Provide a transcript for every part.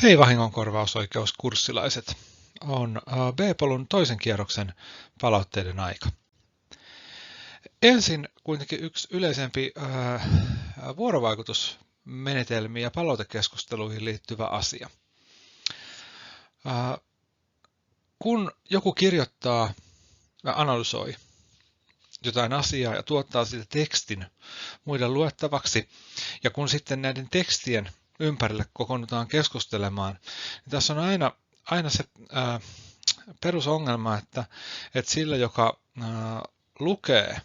Hei vahingonkorvausoikeuskurssilaiset! On B-polun toisen kierroksen palautteiden aika. Ensin kuitenkin yksi yleisempi vuorovaikutusmenetelmiin ja palautekeskusteluihin liittyvä asia. Kun joku kirjoittaa ja analysoi jotain asiaa ja tuottaa siitä tekstin muiden luettavaksi, ja kun sitten näiden tekstien ympärille kokoonnutaan keskustelemaan, niin tässä on aina se perusongelma, että sillä, joka lukee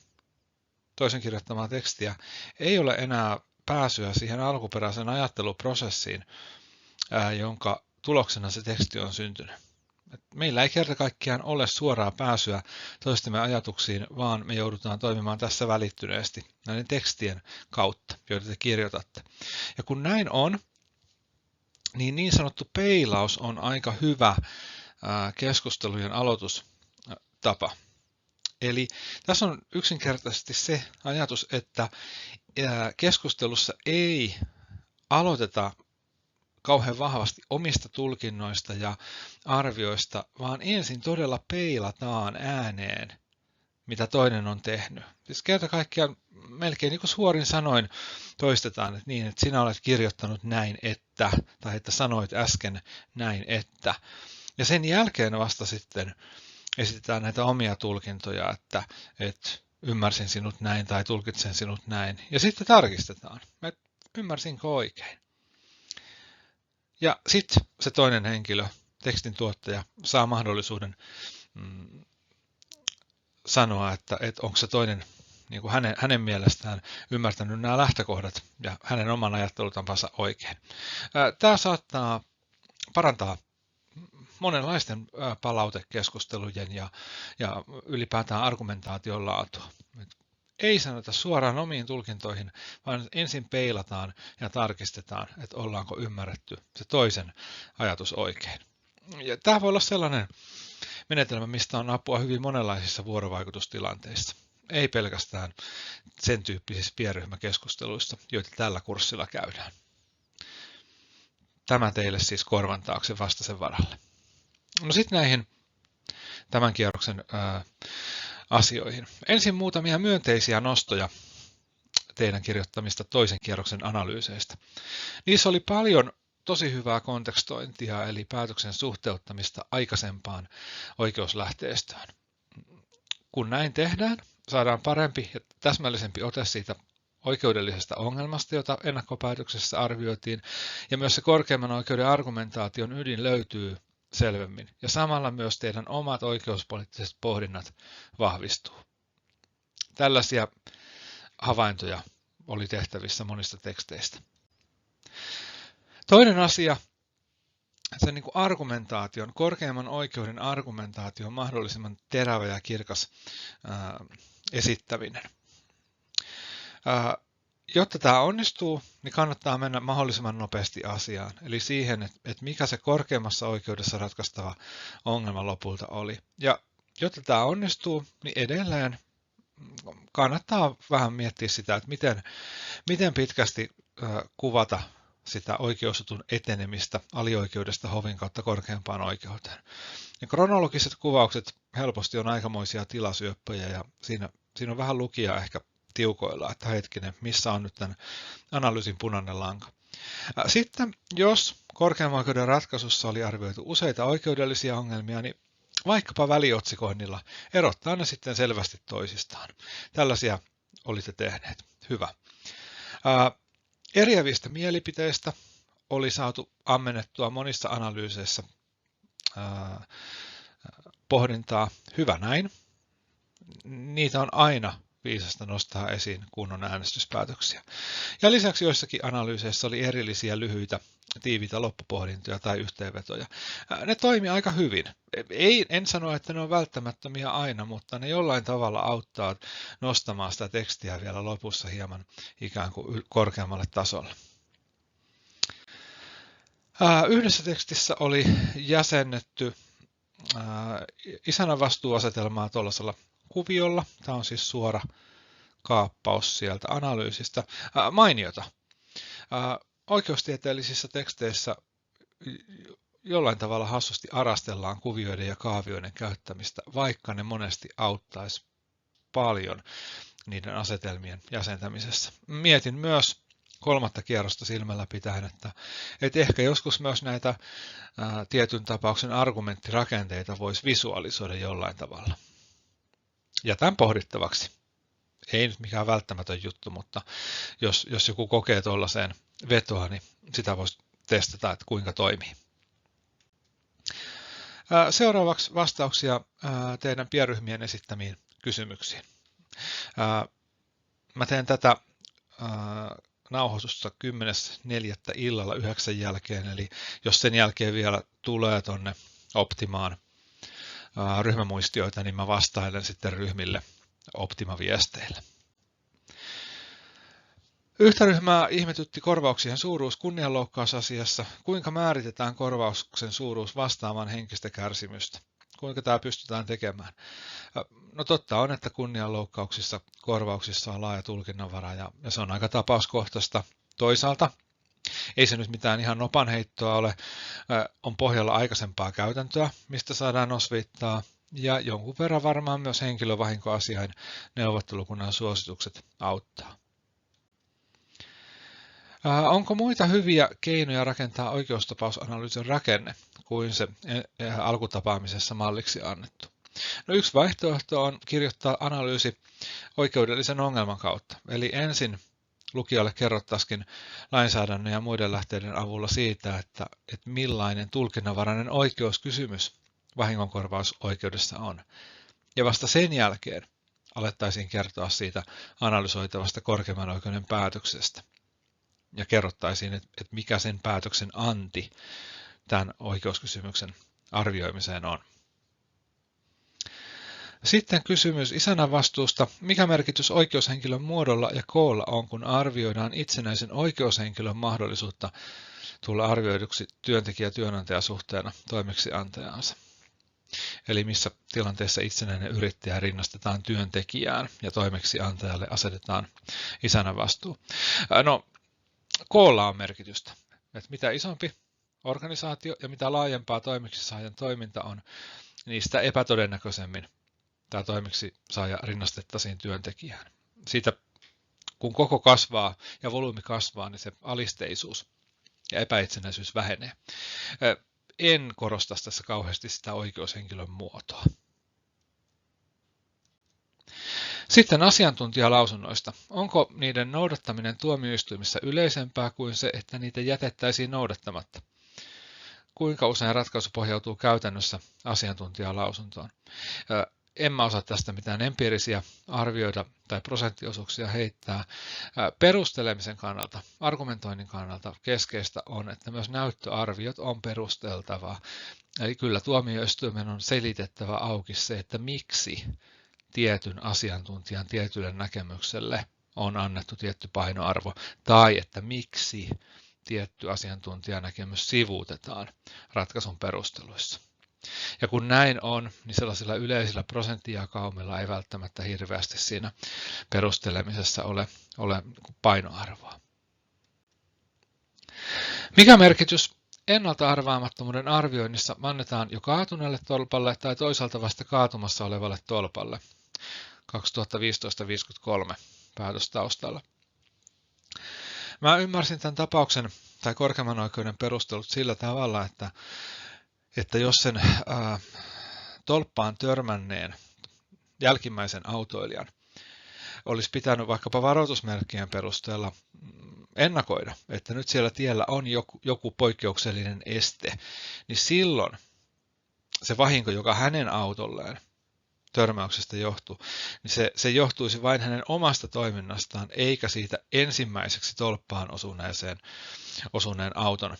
toisen kirjoittamaa tekstiä, ei ole enää pääsyä siihen alkuperäiseen ajatteluprosessiin, jonka tuloksena se teksti on syntynyt. Meillä ei kerta kaikkiaan ole suoraa pääsyä toistemme ajatuksiin, vaan me joudutaan toimimaan tässä välittyneesti näiden tekstien kautta, joita te kirjoitatte. Ja kun näin on, niin sanottu peilaus on aika hyvä keskustelujen aloitustapa. Eli tässä on yksinkertaisesti se ajatus, että keskustelussa ei aloiteta kauhean vahvasti omista tulkinnoista ja arvioista, vaan ensin todella peilataan ääneen, mitä toinen on tehnyt. Siis kerta kaikkiaan melkein niin kuin suorin sanoin toistetaan, että niin, että sinä olet kirjoittanut näin, että, tai että sanoit äsken näin, että. Ja sen jälkeen vasta sitten esitetään näitä omia tulkintoja, että ymmärsin sinut näin tai tulkitsen sinut näin. Ja sitten tarkistetaan, että ymmärsinkö oikein. Ja sitten se toinen henkilö, tekstin tuottaja, saa mahdollisuuden sanoa, että onko se toinen niin kuin hänen mielestään ymmärtänyt nämä lähtökohdat ja hänen oman ajattelutapansa oikein. Tämä saattaa parantaa monenlaisten palautekeskustelujen ja ylipäätään argumentaation laatua. Ei sanota suoraan omiin tulkintoihin, vaan ensin peilataan ja tarkistetaan, että ollaanko ymmärretty se toisen ajatus oikein. Ja tämä voi olla sellainen menetelmä, mistä on apua hyvin monenlaisissa vuorovaikutustilanteissa. Ei pelkästään sen tyyppisissä pienryhmäkeskusteluissa, joita tällä kurssilla käydään. Tämä teille siis korvan taakse vastaisen varalle. No sitten näihin tämän kierroksen asioihin. Ensin muutamia myönteisiä nostoja teidän kirjoittamista toisen kierroksen analyyseistä. Niissä oli paljon tosi hyvää kontekstointia, eli päätöksen suhteuttamista aikaisempaan oikeuslähteestöön. Kun näin tehdään, saadaan parempi ja täsmällisempi ote siitä oikeudellisesta ongelmasta, jota ennakkopäätöksessä arvioitiin, ja myös se korkeimman oikeuden argumentaation ydin löytyy selvemmin, ja samalla myös teidän omat oikeuspoliittiset pohdinnat vahvistuu. Tällaisia havaintoja oli tehtävissä monista teksteistä. Toinen asia, sen niin kuin argumentaation, korkeimman oikeuden argumentaation mahdollisimman terävä ja kirkas esittäminen. Jotta tämä onnistuu, niin kannattaa mennä mahdollisimman nopeasti asiaan, eli siihen, että mikä se korkeimmassa oikeudessa ratkaistava ongelma lopulta oli. Ja jotta tämä onnistuu, niin edelleen kannattaa vähän miettiä sitä, että miten pitkästi kuvata sitä oikeusjutun etenemistä alioikeudesta hovin kautta korkeampaan oikeuteen. Ja kronologiset kuvaukset helposti on aikamoisia tilasyöppöjä, ja siinä on vähän lukijaa ehkä tiukoilla, että hetkinen, missä on nyt tämän analyysin punainen lanka. Sitten, jos korkeimman oikeuden ratkaisussa oli arvioitu useita oikeudellisia ongelmia, niin vaikkapa väliotsikoinnilla erottaa ne sitten selvästi toisistaan. Tällaisia olitte tehneet. Hyvä. Eriävistä mielipiteistä oli saatu ammennettua monissa analyyseissä pohdintaa. Hyvä näin. Niitä on aina viisasta nostaa esiin kunnon äänestyspäätöksiä. Ja lisäksi joissakin analyyseissä oli erillisiä lyhyitä, tiiviitä loppupohdintoja tai yhteenvetoja. Ne toimi aika hyvin. En sano, että ne on välttämättömiä aina, mutta ne jollain tavalla auttaa nostamaan sitä tekstiä vielä lopussa hieman ikään kuin korkeammalle tasolle. Yhdessä tekstissä oli jäsennetty isännän vastuuasetelmaa tuollaisella kuviolla. Tämä on siis suora kaappaus sieltä analyysistä. Mainiota. Oikeustieteellisissä teksteissä jollain tavalla hassusti arastellaan kuvioiden ja kaavioiden käyttämistä, vaikka ne monesti auttaisi paljon niiden asetelmien jäsentämisessä. Mietin myös kolmatta kierrosta silmällä pitäen, että ehkä joskus myös näitä tietyn tapauksen argumenttirakenteita voisi visualisoida jollain tavalla. Jätän pohdittavaksi. Ei nyt mikään välttämätön juttu, mutta jos joku kokee tuollaiseen vetoa, niin sitä voisi testata, että kuinka toimii. Seuraavaksi vastauksia teidän pienryhmien esittämiin kysymyksiin. Mä teen tätä nauhoitusta 10.4. illalla 9 jälkeen, eli jos sen jälkeen vielä tulee tonne Optimaan ryhmämuistioita, niin mä vastailen sitten ryhmille Optima-viesteillä. Yhtä ryhmää ihmetytti korvauksien suuruus kunnianloukkausasiassa. Kuinka määritetään korvauksen suuruus vastaamaan henkistä kärsimystä? Kuinka tämä pystytään tekemään? No totta on, että kunnianloukkauksissa korvauksissa on laaja tulkinnanvara ja se on aika tapauskohtaista. Toisaalta ei se nyt mitään ihan nopanheittoa ole, on pohjalla aikaisempaa käytäntöä, mistä saadaan osviittaa, ja jonkun verran varmaan myös henkilövahinkoasiain neuvottelukunnan suositukset auttaa. Onko muita hyviä keinoja rakentaa oikeustapausanalyysin rakenne kuin se alkutapaamisessa malliksi annettu? No, yksi vaihtoehto on kirjoittaa analyysi oikeudellisen ongelman kautta, eli ensin lukijalle kerrottaisiin lainsäädännön ja muiden lähteiden avulla siitä, että millainen tulkinnanvarainen oikeuskysymys vahingonkorvausoikeudessa on. Ja vasta sen jälkeen alettaisiin kertoa siitä analysoitavasta korkeimman oikeuden päätöksestä. Ja kerrottaisiin, että mikä sen päätöksen anti tämän oikeuskysymyksen arvioimiseen on. Sitten kysymys isännän vastuusta. Mikä merkitys oikeushenkilön muodolla ja koolla on, kun arvioidaan itsenäisen oikeushenkilön mahdollisuutta tulla arvioiduksi työntekijä-työnantajasuhteena toimeksiantajaansa? Eli missä tilanteessa itsenäinen yrittäjä rinnastetaan työntekijään ja toimeksiantajalle asetetaan isännän vastuu? No, koolla on merkitystä. Että mitä isompi organisaatio ja mitä laajempaa toimeksisaajan toiminta on, niin sitä epätodennäköisemmin tämä toimeksisaaja rinnastettaisiin työntekijään. Siitä kun koko kasvaa ja volyymi kasvaa, niin se alisteisuus ja epäitsenäisyys vähenee. En korosta tässä kauheasti sitä oikeushenkilön muotoa. Sitten asiantuntijalausunnoista. Onko niiden noudattaminen tuomioistuimissa yleisempää kuin se, että niitä jätettäisiin noudattamatta? Kuinka usein ratkaisu pohjautuu käytännössä asiantuntijalausuntoon? En mä osaa tästä mitään empiirisiä arvioida tai prosenttiosuuksia heittää. Perustelemisen kannalta, argumentoinnin kannalta keskeistä on, että myös näyttöarviot on perusteltavaa. Eli kyllä tuomioistuimen on selitettävä auki se, että miksi tietyn asiantuntijan tietylle näkemykselle on annettu tietty painoarvo, tai että miksi tietty asiantuntijanäkemys sivuutetaan ratkaisun perusteluissa. Ja kun näin on, niin sellaisilla yleisillä prosenttijakaumeilla ei välttämättä hirveästi siinä perustelemisessa ole painoarvoa. Mikä merkitys ennalta arvaamattomuuden arvioinnissa annetaan jo kaatuneelle tolpalle tai toisaalta vasta kaatumassa olevalle tolpalle? 2015-53 päätös taustalla. Mä ymmärsin tämän tapauksen tai korkeimman oikeuden perustelut sillä tavalla, että jos sen tolppaan törmänneen jälkimmäisen autoilijan olisi pitänyt vaikkapa varoitusmerkkien perusteella ennakoida, että nyt siellä tiellä on joku poikkeuksellinen este, niin silloin se vahinko, joka hänen autolleen törmäyksestä johtuu, niin se johtuisi vain hänen omasta toiminnastaan, eikä siitä ensimmäiseksi tolppaan osuneen auton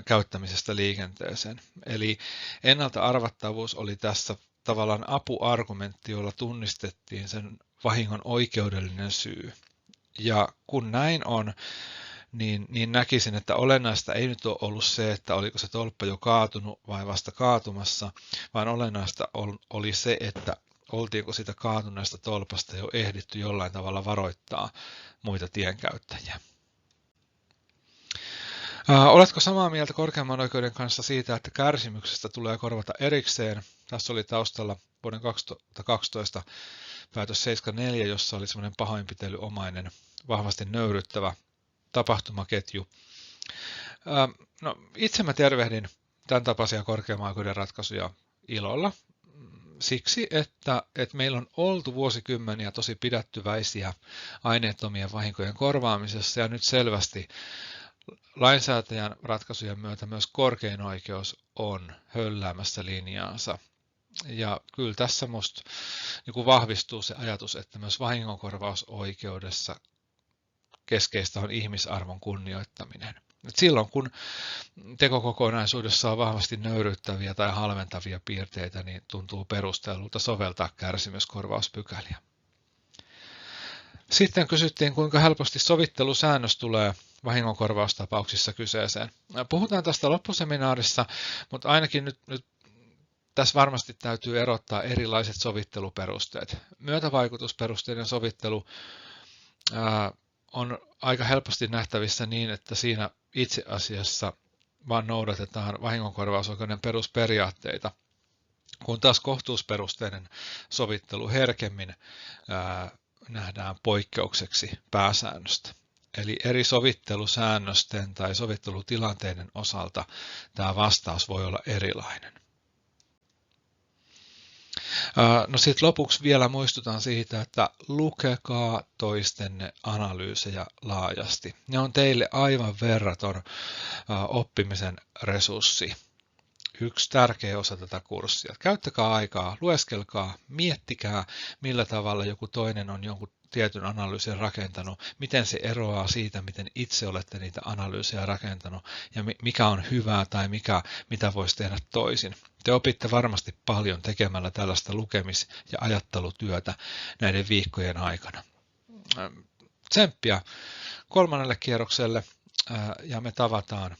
käyttämisestä liikenteeseen. Eli ennalta arvattavuus oli tässä tavallaan apuargumentti, jolla tunnistettiin sen vahingon oikeudellinen syy. Ja kun näin on, niin näkisin, että olennaista ei nyt ole ollut se, että oliko se tolppa jo kaatunut vai vasta kaatumassa, vaan olennaista oli se, että oltiinko sitä kaatuneesta tolpasta jo ehditty jollain tavalla varoittaa muita tienkäyttäjiä. Oletko samaa mieltä korkeimman oikeuden kanssa siitä, että kärsimyksestä tulee korvata erikseen? Tässä oli taustalla vuoden 2012 päätös 74, jossa oli semmoinen pahoinpitelyomainen, vahvasti nöyryttävä tapahtumaketju. No, itse mä tervehdin tämän tapaisia korkeimman oikeuden ratkaisuja ilolla siksi, että meillä on oltu vuosikymmeniä tosi pidättyväisiä aineettomien vahinkojen korvaamisessa ja nyt selvästi lainsäätäjän ratkaisujen myötä myös korkein oikeus on hölläämässä linjaansa. Ja kyllä tässä musta niin vahvistuu se ajatus, että myös vahingonkorvausoikeudessa keskeistä on ihmisarvon kunnioittaminen. Et silloin kun tekokokonaisuudessa on vahvasti nöyryyttäviä tai halventavia piirteitä, niin tuntuu perustellulta soveltaa kärsimyskorvauspykäliä. Sitten kysyttiin, kuinka helposti sovittelusäännös tulee vahingonkorvaustapauksissa kyseeseen. Puhutaan tästä loppuseminaarissa, mutta ainakin nyt tässä varmasti täytyy erottaa erilaiset sovitteluperusteet. Myötävaikutusperusteiden sovittelu on aika helposti nähtävissä niin, että siinä itse asiassa vaan noudatetaan vahingonkorvausoikeuden perusperiaatteita, kun taas kohtuusperusteinen sovittelu herkemmin nähdään poikkeukseksi pääsäännöstä. Eli eri sovittelusäännösten tai sovittelutilanteiden osalta tämä vastaus voi olla erilainen. No sitten lopuksi vielä muistutan siitä, että lukekaa toistenne analyysejä laajasti. Ne on teille aivan verraton oppimisen resurssi. Yksi tärkeä osa tätä kurssia. Käyttäkää aikaa, lueskelkaa, miettikää, millä tavalla joku toinen on jonkun tietyn analyysin rakentanut, miten se eroaa siitä, miten itse olette niitä analyysejä rakentanut ja mikä on hyvää tai mitä voisi tehdä toisin. Te opitte varmasti paljon tekemällä tällaista lukemis- ja ajattelutyötä näiden viikkojen aikana. Tsemppiä 3. kierrokselle ja me tavataan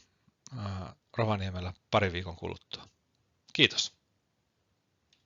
Rovaniemellä pari viikon kuluttua. Kiitos.